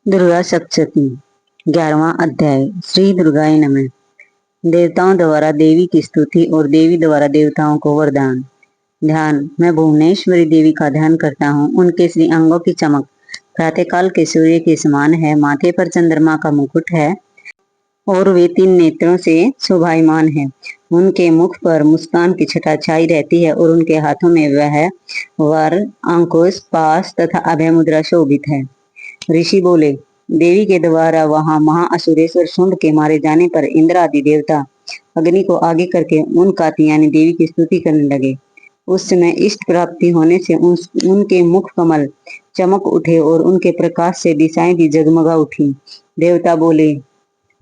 दुर्गा सप्तशती 11वां अध्याय। श्री दुर्गाए नमः। देवताओं द्वारा देवी की स्तुति और देवी द्वारा देवताओं को वरदान। ध्यान। मैं भुवनेश्वरी देवी का ध्यान करता हूँ। उनके श्री अंगों की चमक प्रातःकाल के सूर्य के समान है। माथे पर चंद्रमा का मुकुट है और वे 3 नेत्रों से शोभायमान है। उनके मुख पर मुस्कान की छटा छाई रहती है और उनके हाथों में वह वर, अंकुश, पास तथा अभय मुद्रा शोभित है। ऋषि बोले, देवी के द्वारा वहां महाअसुरेश्वर शुंभ के मारे जाने पर इंद्र आदि देवता अग्नि को आगे करके उन कात्यायनी देवी की स्तुति करने लगे। उस समय इष्ट प्राप्ति होने से उनके मुख कमल चमक उठे और उनके प्रकाश से दिशाएं भी जगमगा उठी। देवता बोले,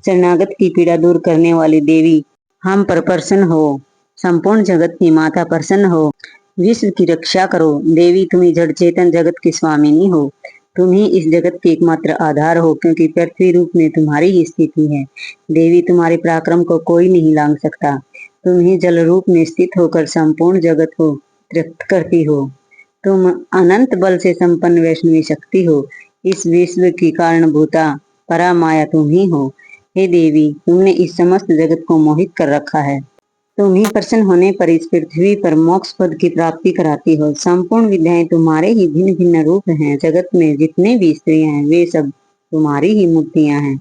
शरणागत की पीड़ा दूर करने वाली देवी, हम पर प्रसन्न हो। संपूर्ण जगत की माता प्रसन्न हो। विश्व की रक्षा करो। देवी, तुम्ही जड़ चेतन जगत की स्वामिनी हो। तुम ही इस जगत के एकमात्र आधार हो, क्योंकि पृथ्वी रूप में तुम्हारी ही स्थिति है। देवी, तुम्हारे पराक्रम को कोई नहीं लांघ सकता। तुम ही जल रूप में स्थित होकर संपूर्ण जगत को तृप्त करती हो। तुम अनंत बल से संपन्न वैष्णवी शक्ति हो। इस विश्व की कारणभूता परा माया तुम ही हो। हे देवी, तुमने इस समस्त जगत को मोहित कर रखा है। तुम ही प्रसन्न होने पर इस पृथ्वी पर मोक्ष पद की प्राप्ति कराती हो। संपूर्ण विद्याएं तुम्हारे ही भिन्न भिन्न रूप हैं। जगत में जितने भी स्त्रियां हैं वे सब तुम्हारी ही मूर्तियां हैं।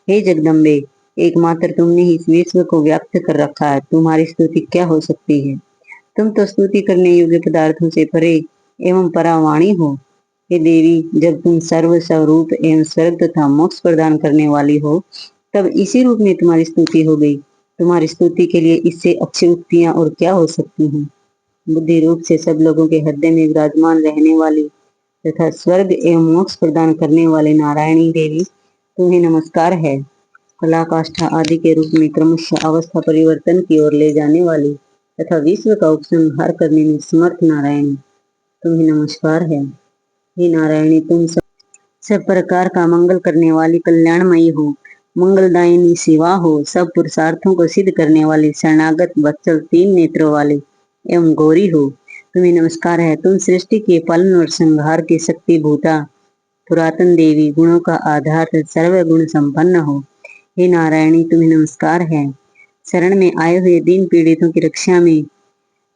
हे जगदम्बे, एकमात्र तुमने ही इस विश्व को व्याप्त कर रखा है। तुम्हारी स्तुति क्या हो सकती है। तुम तो स्तुति करने योग्य पदार्थों से परे एवं परावाणी हो। हे देवी, जब तुम सर्व स्वरूप एवं स्वर्ग तथा मोक्ष प्रदान करने वाली हो, तब इसी रूप में तुम्हारी स्तुति हो गई। तुम्हारी स्तुति के लिए इससे अच्छी उक्तियां और क्या हो सकती हैं। बुद्धि रूप से सब लोगों के हृदय में विराजमान रहने वाली तथा स्वर्ग एवं मोक्ष प्रदान करने वाले नारायणी देवी, तुम्हें नमस्कार है। कला काष्ठा आदि के रूप में क्रमशः अवस्था परिवर्तन की ओर ले जाने वाली तथा विश्व का उपसंहार करने में समर्थ नारायणी, तुम्हें नमस्कार है। हे नारायणी, तुम सब प्रकार का मंगल करने वाली कल्याणमयी हो। मंगलदायिनी शिवा हो। सब पुरुषार्थों को सिद्ध करने वाली शरणागत वत्सल 3 नेत्रों वाली एवं गौरी हो। तुम्हें नमस्कार है। तुम सृष्टि के पालन और संहार की शक्ति भूता पुरातन देवी, गुणों का आधार सर्व गुण संपन्न हो। हे नारायणी, तुम्हें नमस्कार है। शरण में आए हुए दीन पीड़ितों की रक्षा में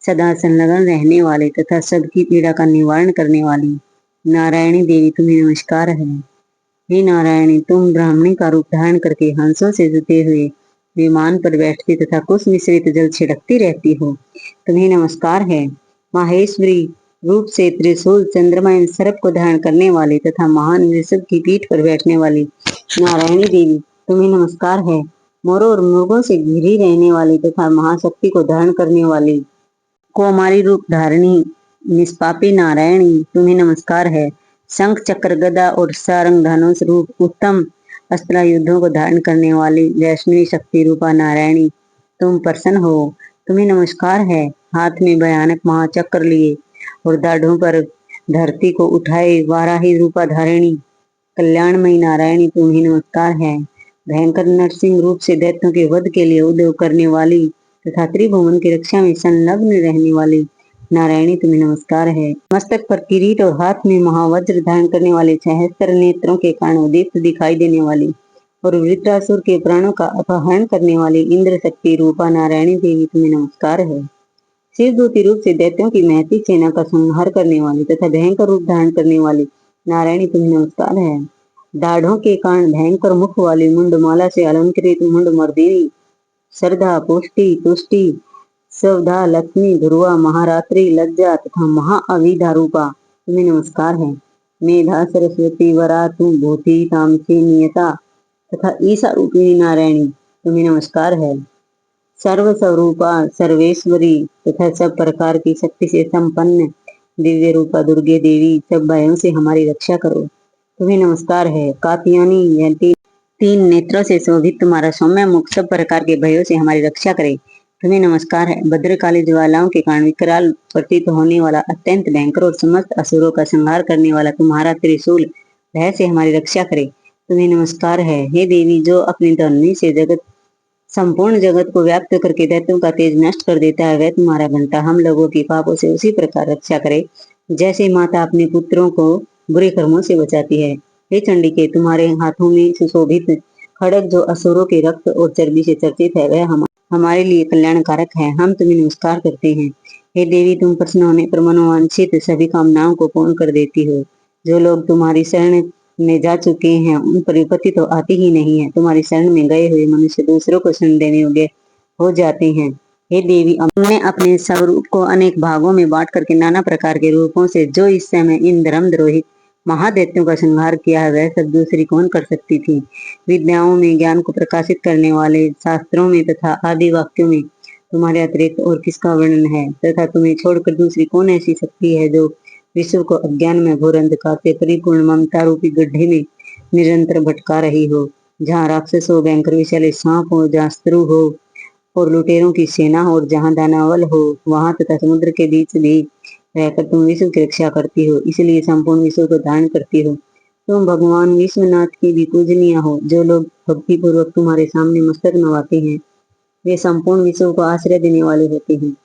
सदा संलग्न रहने वाले तथा सबकी पीड़ा का निवारण करने वाली नारायणी देवी, तुम्हें नमस्कार है। हे नारायणी, तुम ब्राह्मणी का रूप धारण करके हंसों से जुटे हुए विमान पर बैठती तथा कुश मिश्रित जल छिड़कती रहती हो। तुम्हें नमस्कार है। माहेश्वरी रूप से त्रिशूल, चंद्रमा एवं सर्प को धारण करने वाली तथा महान वृषभ की पीठ पर बैठने वाली नारायणी देवी, तुम्हें नमस्कार है। मोरों और मृगों से घिरी रहने वाली तथा महाशक्ति को धारण करने वाली कौमारी रूप धारणी निष्पापी नारायणी, तुम्हें नमस्कार है। शंख, चक्र, गदा और सारंग धनुष रूप उत्तम अस्त्र युद्धों को धारण करने वाली वैष्णवी शक्ति रूपा नारायणी, तुम प्रसन्न हो। तुम्हें नमस्कार है। हाथ में भयानक महाचक्र लिए और दाढ़ों पर धरती को उठाए वाराही रूपा धारिणी कल्याणमयी नारायणी, तुम्हें नमस्कार है। भयंकर नरसिंह रूप से दैत्यों के वध के लिए उद्योग करने वाली तथा त्रिभुवन की रक्षा में संलग्न रहने वाली नारायणी, तुम्हें नमस्कार है। मस्तक पर किरीट और हाथ में महावज्र धारण करने वाले 76 नेत्रों के कारण उदीप्त दिखाई देने वाली और वृत्रासुर के प्राणों का अपहरण करने वाली इंद्र शक्ति रूपा नारायणी देवी, तुम्हें नमस्कार है। शिवदूती रूप से दैत्यों की महती सेना का संहार करने वाली तथा भयंकर रूप धारण करने वाली नारायणी, तुम्हें नमस्कार है। दाढ़ों के कारण भयंकर मुख वाली मुंडमाला से अलंकृत मुंड मर्दिनी, श्रद्धा, पुष्टि, तुष्टि, सवधा, लक्ष्मी, ध्रुवा, महारात्रि, लज्जा तथा महाअविधा रूपा, तुम्हें नमस्कार है। मेधा, सरस्वती, वरा, तुम भूति, तामसी, नियता तथा ईशा रूपिणी नारायणी, तुम्हें नमस्कार है। सर्व स्वरूपा सर्वेश्वरी तथा सब प्रकार की शक्ति से संपन्न दिव्य रूपा दुर्गे देवी, सब भयों से हमारी रक्षा करो। तुम्हें नमस्कार है। कात्यायनी, यह 3 नेत्रों से शोभित तुम्हारा सौम्य मुख सब प्रकार के भयों से हमारी रक्षा करे। तुम्हें नमस्कार है। भद्रकाली ज्वालाओं के कारण विकराल प्रतीत होने वाला अत्यंत भयंकर और समस्त असुरों का संहार करने वाला तुम्हारा त्रिशूल भय से हमारी रक्षा करे। तुम्हें नमस्कार है। हे देवी, जो अपनी धनुष से संपूर्ण जगत को व्याप्त करके दैत्यों का तेज नष्ट कर देता है, वह तुम्हारा बनता हम लोगों की पापों से उसी प्रकार रक्षा करे जैसे माता अपने पुत्रों को बुरे कर्मों से बचाती है। हे चंडिके, तुम्हारे हाथों में सुशोभित खड्ग जो असुरों के रक्त और चर्बी से चर्चित है, वह हमारे लिए कल्याणकारक है। हम तुम्हें नमस्कार करते हैं। हे देवी, तुम प्रसन्न होने पर मनोवांछित सभी कामनाओं को पूर्ण कर देती हो। जो लोग तुम्हारी शरण में जा चुके हैं उन पर विपत्ति तो आती ही नहीं है। तुम्हारी शरण में गए हुए मनुष्य दूसरों को शरण देने योग्य हो जाते हैं। हे देवी, हमने अपने स्वरूप को अनेक भागों में बांट करके नाना प्रकार के रूपों से जो इस समय इन धर्मद्रोही महादैत्यों का संहार किया है, वह सब दूसरी कौन कर सकती थी। विद्याओं में ज्ञान को प्रकाशित करने वाले, शास्त्रों में तथा आदि वाक्यों में तुम्हारे अतिरिक्त और किसका वर्णन है, तथा तुम्हें छोड़कर दूसरी कौन ऐसी शक्ति है जो विश्व को अज्ञान में घोर अंधकार से परिपूर्ण ममता रूपी गड्ढे में निरंतर भटका रही हो। जहाँ राक्षस हो, भयंकर विषैले सांप हो, जहाँ शत्रु हो और लुटेरों की सेना हो, और जहाँ दानवल हो, वहां तथा समुद्र के बीच भी रहकर तुम विश्व की रक्षा करती हो, इसलिए संपूर्ण विश्व को धारण करती हो। तुम भगवान विश्वनाथ की भी पूजनीय हो। जो लोग भक्ति पूर्वक तुम्हारे सामने मस्तक नवाते हैं, वे संपूर्ण विश्व को आश्रय देने वाले होते हैं।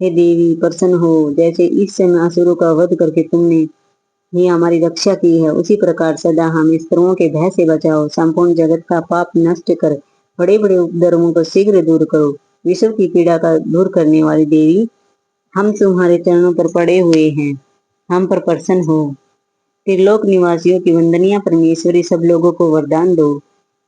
हे देवी, प्रसन्न हो। जैसे इस समय असुरों का वध करके तुमने ही हमारी रक्षा की है, उसी प्रकार सदा हमें शत्रुओं के भय से बचाओ। संपूर्ण जगत का पाप नष्ट कर बड़े बड़े उपद्रवों को शीघ्र दूर करो। विश्व की पीड़ा का दूर करने वाली देवी, हम तुम्हारे चरणों पर पड़े हुए हैं, हम पर प्रसन्न हो। त्रिलोक निवासियों की वंदनीय परमेश्वरी, सब लोगों को वरदान दो।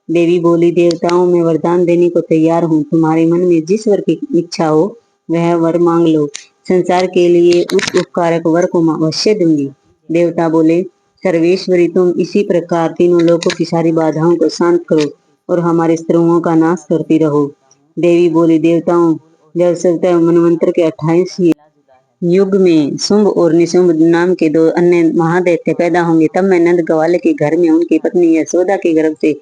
देवी बोली, देवताओं, मैं वरदान देने को तैयार हूँ। तुम्हारे मन में जिस वर की इच्छा हो वह वर मांग लो। संसार के लिए उस उपकारक वर को मैं अवश्य दूंगी। देवता बोले, सर्वेश्वरी, तुम इसी प्रकार तीनों लोगों की सारी बाधाओं को शांत करो और हमारे शत्रुओं का नाश करती रहो। देवी बोली, देवताओं, जब सत्य मनवंतर के 28 युग में शुंभ और निशुंभ नाम के दो अन्य महादैत्य पैदा होंगे, तब मैं नंद ग्वाल के घर में उनकी पत्नी यशोदा के गर्भ से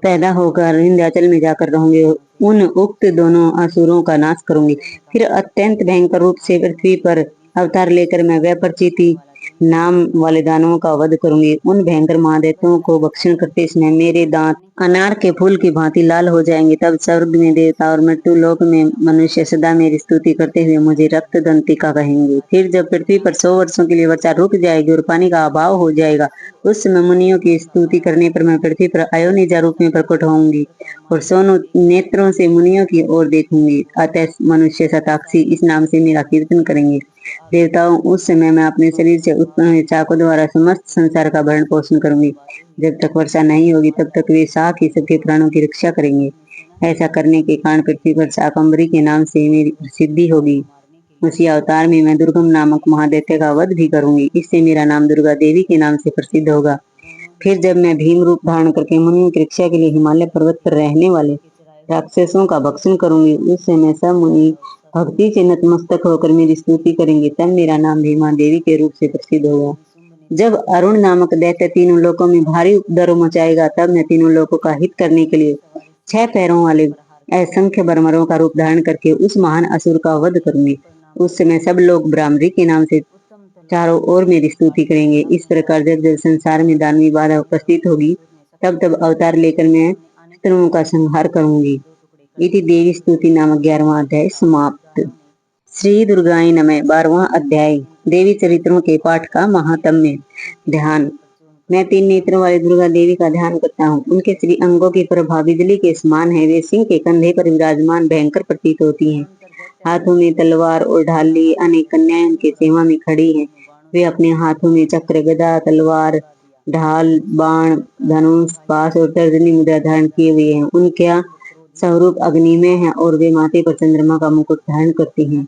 पैदा होकर विंध्याचल में जाकर रहूंगी। उन उक्त दोनों असुरों का नाश करूंगी। फिर अत्यंत भयंकर रूप से पृथ्वी पर अवतार लेकर मैं वैपरचिति नाम वाले दानवों का वध करूंगी। उन भयंकर महादैत्यों को भक्षण करते समय मेरे दांत अनार के फूल की भांति लाल हो जाएंगे। तब स्वर्ग में देवता और मृत्यु लोक में मनुष्य सदा मेरी स्तुति करते हुए मुझे रक्त दंतिका कहेंगे। फिर जब पृथ्वी पर 100 वर्षों के लिए वर्षा रुक जाएगी और पानी का अभाव हो जाएगा, उस समय मुनियों की स्तुति करने पर मैं पृथ्वी पर अयोनिजा रूप में प्रकट होंगी और सोनों नेत्रों से मुनियों की ओर देखूंगी। अतः मनुष्य शताक्षी इस नाम से मेरा कीर्तन करेंगे। देवताओं, उस समय मैं अपने शरीर से उत्पन्न हुए चाकों द्वारा समस्त संसार का भरण पोषण करूंगी। जब तक वर्षा नहीं होगी तब तक वे शाक ही सबके प्राणों की रक्षा करेंगे। ऐसा करने के कारण पृथ्वी पर शाकंभरी के नाम से मेरी प्रसिद्धि होगी। उसी अवतार में मैं दुर्गम नामक महादैत्य का वध भी करूंगी। इससे मेरा नाम दुर्गा देवी के नाम से प्रसिद्ध होगा। फिर जब मैं भीम रूप धारण करके मुनियों की रक्षा के लिए हिमालय पर्वत पर रहने वाले राक्षसों का भक्षण करूंगी, उस समय सब मुनि भक्ति से नतमस्तक होकर मेरी स्तुति करेंगे। तब मेरा नाम भीमा देवी के रूप से प्रसिद्ध होगा। जब अरुण नामक दैत्य तीनों लोकों में भारी उपद्रव मचाएगा, तब मैं तीनों लोकों का हित करने के लिए 6 पैरों वाले असंख्य बरमरों का रूप धारण करके उस महान असुर का वध करूंगी। उस समय सब लोग ब्राह्मणी के नाम से चारों ओर मेरी स्तुति करेंगे। इस प्रकार जब जब संसार में दानवी बाधा उपस्थित होगी, तब तब अवतार लेकर मैं शत्रुओं का संहार करूंगी। इति देवी स्तुति नामक 11वां अध्याय समाप्त। श्री दुर्गाय नमः। 12वां अध्याय देवी चरित्रों के पाठ का महात्म्य। ध्यान। मैं 3 नेत्रों वाली दुर्गा देवी का ध्यान करता हूँ। उनके श्री अंगों की प्रभा बिजली के समान है। वे सिंह के कंधे पर विराजमान भयंकर प्रतीत होती हैं। हाथों में तलवार और ढाल लिए अनेक कन्याएं उनके सेवा में खड़ी हैं। वे अपने हाथों में चक्र, गदा, तलवार, ढाल, बाण, धनुष, पाश और तर्जनी मुद्रा धारण किए हुए हैं। उनका स्वरूप अग्निमय है और वे माथे पर चंद्रमा का मुकुट धारण करती हैं।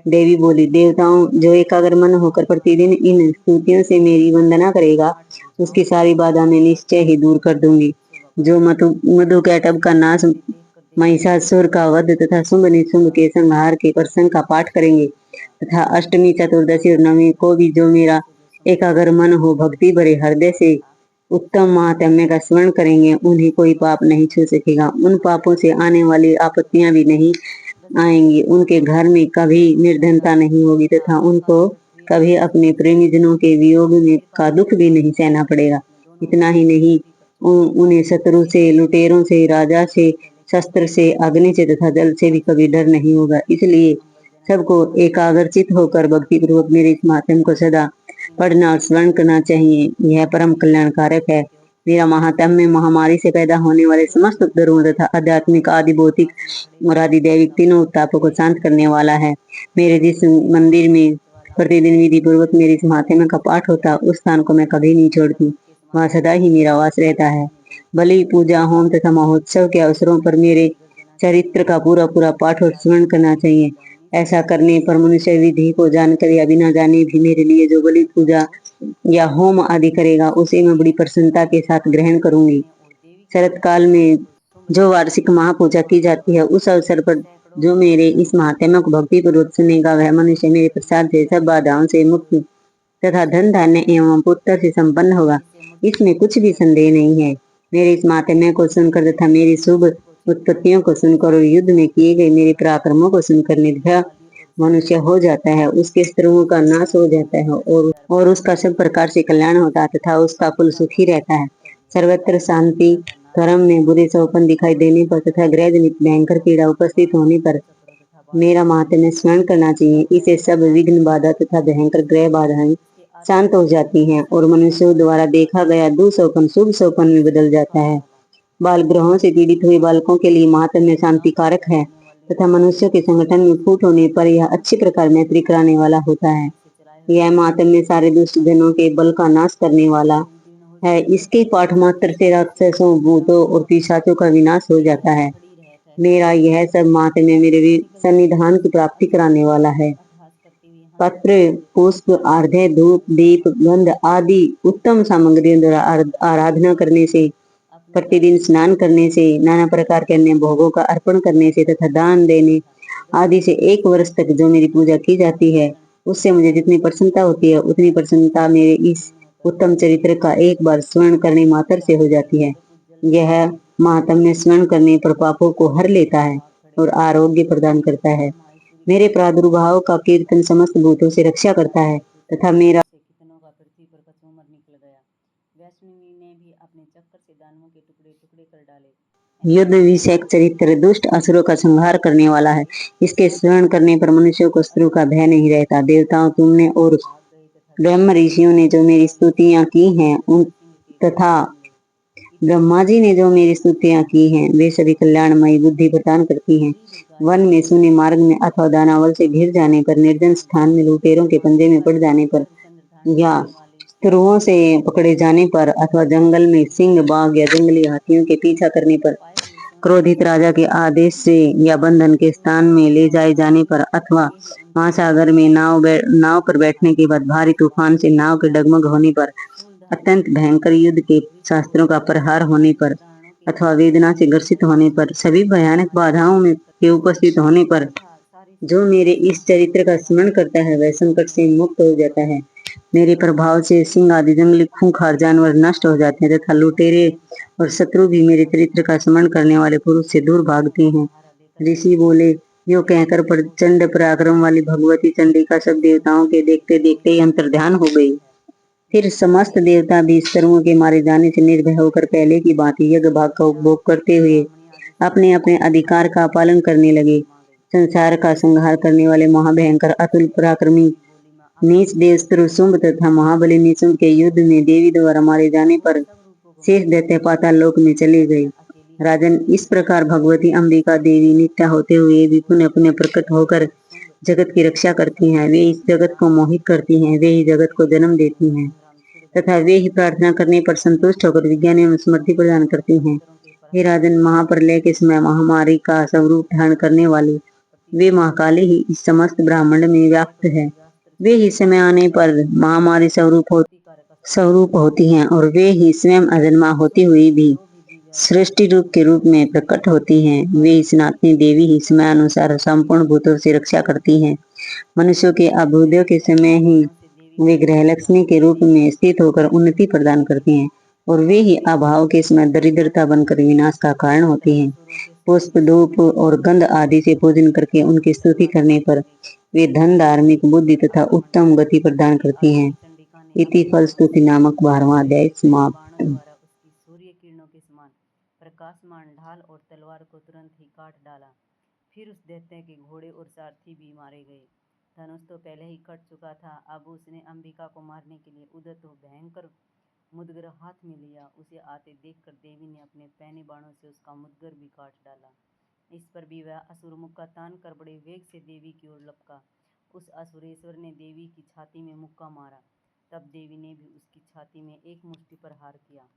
देवी बोली, देवताओं, जो एकाग्र मन होकर प्रतिदिन इन स्तुतियों से मेरी वंदना करेगा, उसकी सारी बाधा मैं निश्चय ही दूर कर दूंगी। जो मधुकैटभ का नाश, महिषासुर का वध तथा शुंभ निशुंभ के संहार के प्रसंग का पाठ करेंगे तथा अष्टमी, चतुर्दशी और नवमी को भी जो मेरा एकाग्र मन हो भक्ति भरे हृदय से उत्तम महात्म्य का स्मरण करेंगे, उन्हें कोई पाप नहीं छू सकेगा। उन पापों से आने वाली आपत्तियां भी नहीं आएंगी। उनके घर में कभी निर्धनता नहीं होगी तथा उनको कभी अपने प्रेमी जनों के वियोग में का दुख भी नहीं सहना पड़ेगा। इतना ही नहीं, उन्हें शत्रु से, लुटेरों से, राजा से, शस्त्र से, अग्नि से तथा जल से भी कभी डर नहीं होगा। इसलिए सबको एकाग्रचित होकर भक्ति पूर्वक मेरे इस महात्म्य को सदा पढ़ना और स्मरण करना चाहिए। यह परम कल्याणकारक है। मेरा महात्म्य महामारी से पैदा होने वाले समस्त उपद्रवों तथा आध्यात्मिक, आदि भौतिक और आदि दैविक तीनों उत्तापों को शांत करने वाला है। मेरे जिस मंदिर में प्रतिदिन विधि पूर्वक मेरे इस महात्म्य का पाठ होता, उस स्थान को मैं कभी नहीं छोड़ती। वहाँ सदा ही मेरा वास रहता है। बलि, पूजा, होम तथा महोत्सव के अवसरों पर मेरे चरित्र का पूरा पूरा पाठ और स्मरण करना चाहिए। ऐसा करने पर मनुष्य विधि को जानकर या बिना जाने भी मेरे लिए जो बलि, पूजा या होम आदि करेगा, उसे मैं बड़ी प्रसन्नता के साथ ग्रहण करूंगी। शरत काल में जो वार्षिक महापूजा की जाती है, उस अवसर पर जो मेरे इस महात्म्य को भक्ति पूर्वक सुनेगा, वह मनुष्य मेरे प्रसाद से सब बाधाओं से मुक्त तथा धन धान्य एवं पुत्र से संपन्न होगा। इसमें कुछ भी संदेह नहीं है। मेरे इस महात्म्य को सुनकर तथा मेरी शुभ उत्पत्तियों को सुनकर और युद्ध में किए गए मेरे पराक्रमों को सुनकर निर्भय मनुष्य हो जाता है। उसके शत्रुओं का नाश हो जाता है और उसका सब प्रकार से कल्याण होता है तथा उसका कुल सुखी रहता है। सर्वत्र शांति, कर्म में बुरे सौपन दिखाई देने पर तथा ग्रह जनित भयंकर पीड़ा उपस्थित होने पर मेरा महात्म्य स्मरण करना चाहिए। इसे सब विघ्न, बाधा तथा भयंकर ग्रह बाधाएं शांत हो जाती हैं और मनुष्यों द्वारा देखा गया दुःसौपन शुभ सौपन में बदल जाता है। बाल ग्रहों से पीड़ित हुए बालकों के लिए महात्म्य शांतिकारक है तथा मनुष्यों के संगठन में फूट होने पर यह अच्छी प्रकार मैत्री कराने वाला होता है। यह महात्म्य सारे दुष्ट जनों के बल का नाश करने वाला है। इसके पाठ मात्र से राक्षसों, भूतों और पिशाचों का विनाश हो जाता है। मेरा यह सब महात्म्य मेरे सन्निधान की प्राप्ति कराने वाला है। पत्र, पुष्प, आर्घ्य, धूप, दीप, गंध आदि उत्तम सामग्रियों द्वारा आराधना करने से, प्रतिदिन स्नान करने से, नाना प्रकार के अन्य भोगों का अर्पण करने से तथा दान देने आदि से 1 वर्ष तक जो मेरी पूजा की जाती है, उससे मुझे जितनी प्रसन्नता होती है, उतनी प्रसन्नता मेरे इस उत्तम चरित्र का एक बार स्मरण करने मात्र से हो जाती है। यह महात्म्य स्मरण करने पर पापों को हर लेता है और आरोग्य प्रदान करता है। मेरे प्रादुर्भाव का कीर्तन समस्त भूतों से रक्षा करता है तथा मेरा कितनों का पृथ्वी पर कचूमर निकल गया। वैष्णवी ने भी अपने चक्कर से दानवों के टुकड़े टुकड़े कर डाले। युद्ध विषयक चरित्र दुष्ट असुरों का संहार करने वाला है। इसके स्मरण करने पर मनुष्यों को शत्रु का भय नहीं रहता। देवताओं, तुमने और ब्रह्म ऋषियों ने जो मेरी स्तुतियां की हैं, उन तथा ब्रह्मा जी ने जो मेरी स्तुतियां की हैं, वे सभी कल्याणमयी बुद्धि प्रदान करती हैं। वन में, शून्य मार्ग में अथवा दानावल से घिर जाने पर, निर्जन स्थान में लुटेरों के पंजे में पड़ जाने पर या शत्रुओं से पकड़े जाने पर अथवा जंगल में सिंह, बाघ या जंगली हाथियों के पीछा करने पर, क्रोधित राजा के आदेश से या बंधन के स्थान में ले जाए जाने पर अथवा महासागर में नाव पर बैठने के बाद भारी तूफान से नाव के डगमग होने पर, अत्यंत भयंकर युद्ध के शास्त्रों का प्रहार होने पर अथवा वेदना से ग्रसित होने पर, सभी भयानक बाधाओं में के उपस्थित होने पर जो मेरे इस चरित्र का स्मरण करता है, वह संकट से मुक्त हो जाता है। मेरे प्रभाव से सिंह आदि जंगली खूंखार जानवर नष्ट हो जाते हैं तथा लुटेरे और शत्रु भी मेरे चरित्र का स्मरण करने वाले पुरुष से दूर भागते हैं। ऋषि बोले, यो कहकर प्रचंड पराक्रम वाली भगवती चंडिका सब देवताओं के देखते देखते ही अंतर्ध्यान हो गई। फिर समस्त देवता भी शत्रुओं के मारे जाने से निर्भय होकर पहले की भांति यज्ञ भाग का उपभोग करते हुए अपने अपने अधिकार का पालन करने लगे। संसार का संहार करने वाले महाभयंकर अतुल पराक्रमी नीच देव शुंभ तथा महाबली निशुंभ के युद्ध में देवी द्वारा मारे जाने पर शेष दैत्य पाताल लोक में चले गए। राजन, इस प्रकार भगवती अंबिका देवी नित्य होते हुए भी पुनः पुनः प्रकट होकर जगत की रक्षा करती हैं। वे इस जगत को मोहित करती हैं, वे ही जगत को जन्म देती हैं तथा वे ही प्रार्थना करने पर संतुष्ट होकर विज्ञान एवं स्मृति प्रदान करती हैं। हे राजन, महाप्रलय के समय महामारी का स्वरूप धारण करने वाली वे महाकाली ही इस समस्त ब्रह्मांड में व्याप्त है। वे ही समय आने पर महामारी स्वरूप होती हैं और वे ही स्वयं अजन्मा होती हुई भी सृष्टि रूप के रूप में प्रकट होती हैं। वे ही सनातनी देवी ही समय अनुसार संपूर्ण भूतों से रक्षा करती हैं। मनुष्यों के अभ्युदय के समय ही वे ग्रह लक्ष्मी के रूप में स्थित होकर उन्नति प्रदान करती हैं और वे ही अभाव के समय दरिद्रता बनकर विनाश का कारण होती हैं। पुष्प, धूप और गंध आदि से पूजन करके उनकी स्तुति करने पर वे धन, धार्मिक बुद्धि तथा उत्तम गति प्रदान करती हैं। इति फलस्तुति नामक 12वां अध्याय समाप्त। सूर्य किरणों के समान प्रकाशमान ढाल और तलवार को तुरंत ही काट डाला। फिर उस दैत्य के घोड़े और सारथी भी मारे गए। धनुष तो पहले ही कट चुका था, अब उसने अंबिका को मारने के लिए उद्धत हो भयंकर मुदगर हाथ में लिया। उसे आते देखकर देवी ने अपने पैने बाणों से उसका मुदगर भी काट डाला। इस पर भी वह असुर मुक्का तान कर बड़े वेग से देवी की ओर लपका। उस असुरेश्वर ने देवी की छाती में मुक्का मारा। तब देवी ने भी उसकी छाती में एक मुष्टि पर हार किया।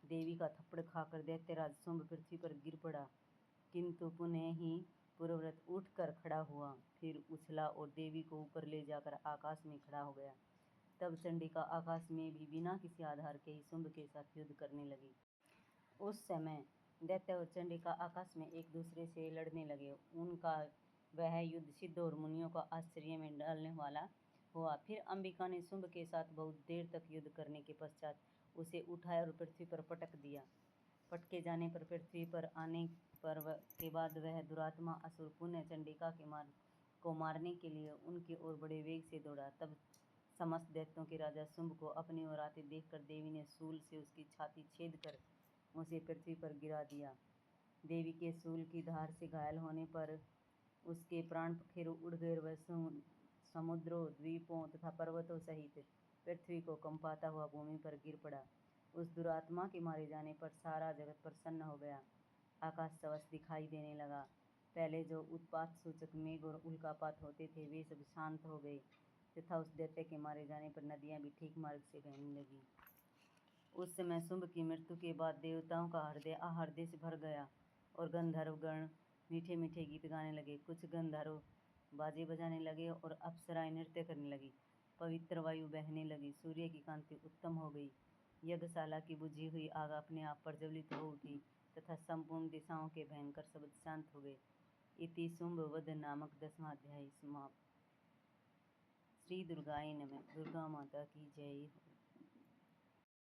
देवी का थप्पड़ खाकर दैत्यराज शुंभ पृथ्वी पर गिर पड़ा, किंतु पुनः ही पूर्ववत उठकर खड़ा हुआ, फिर उछला और देवी को ऊपर ले जाकर आकाश में खड़ा हो गया। तब चंडिका आकाश में भी बिना किसी आधार के ही शुंभ के साथ युद्ध करने लगी। उस समय दैत्य और चंडिका आकाश में एक दूसरे से लड़ने लगे। उनका वह युद्ध सिद्ध और मुनियों को आश्चर्य में डालने वाला हुआ। फिर अंबिका ने शुंभ के साथ बहुत देर तक युद्ध करने के पश्चात उसे उठाया और पृथ्वी पर पटक दिया। पटके जाने पर पृथ्वी पर आने के बाद वह दुरात्मा असुर पुनः चंडिका को मारने के लिए उनकी ओर बड़े वेग से दौड़ा। तब समस्त दैत्यों के राजा शुंभ को अपनी ओर आते देखकर देवी ने शूल से उसकी छाती छेद कर उसे पृथ्वी पर गिरा दिया। देवी के शूल की धार से घायल होने पर उसके प्राण पखेरु उड़ गए। वह समुद्रों, द्वीपों तथा पर्वतों सहित पृथ्वी को कंपाता हुआ भूमि पर गिर पड़ा। उस दुरात्मा के मारे जाने पर सारा जगत प्रसन्न हो गया। आकाश सवस दिखाई देने लगा। पहले जो उत्पात सूचक मेघ और उल्कापात होते थे वे सब शांत हो गए तथा उस दैत्य के मारे जाने पर नदियां भी ठीक मार्ग से बहने लगी। उस समय शुंभ की मृत्यु के बाद देवताओं का हृदय आहृदय से भर गया और गंधर्व गण मीठे मीठे गीत गाने लगे। कुछ गंधर्व बाजे बजाने लगे और अप्सराएं नृत्य करने लगी। पवित्र वायु बहने लगी। सूर्य की कांति उत्तम हो गई। यज्ञशाला की बुझी हुई आग अपने आप प्रज्वलित हो उठी तथा संपूर्ण दिशाओं के भयंकर शब्द शांत हो गए। इति शुंभ वध नामक 10वां अध्याय समाप्त। श्री दुर्गाय नमः। दुर्गा माता की जय हो।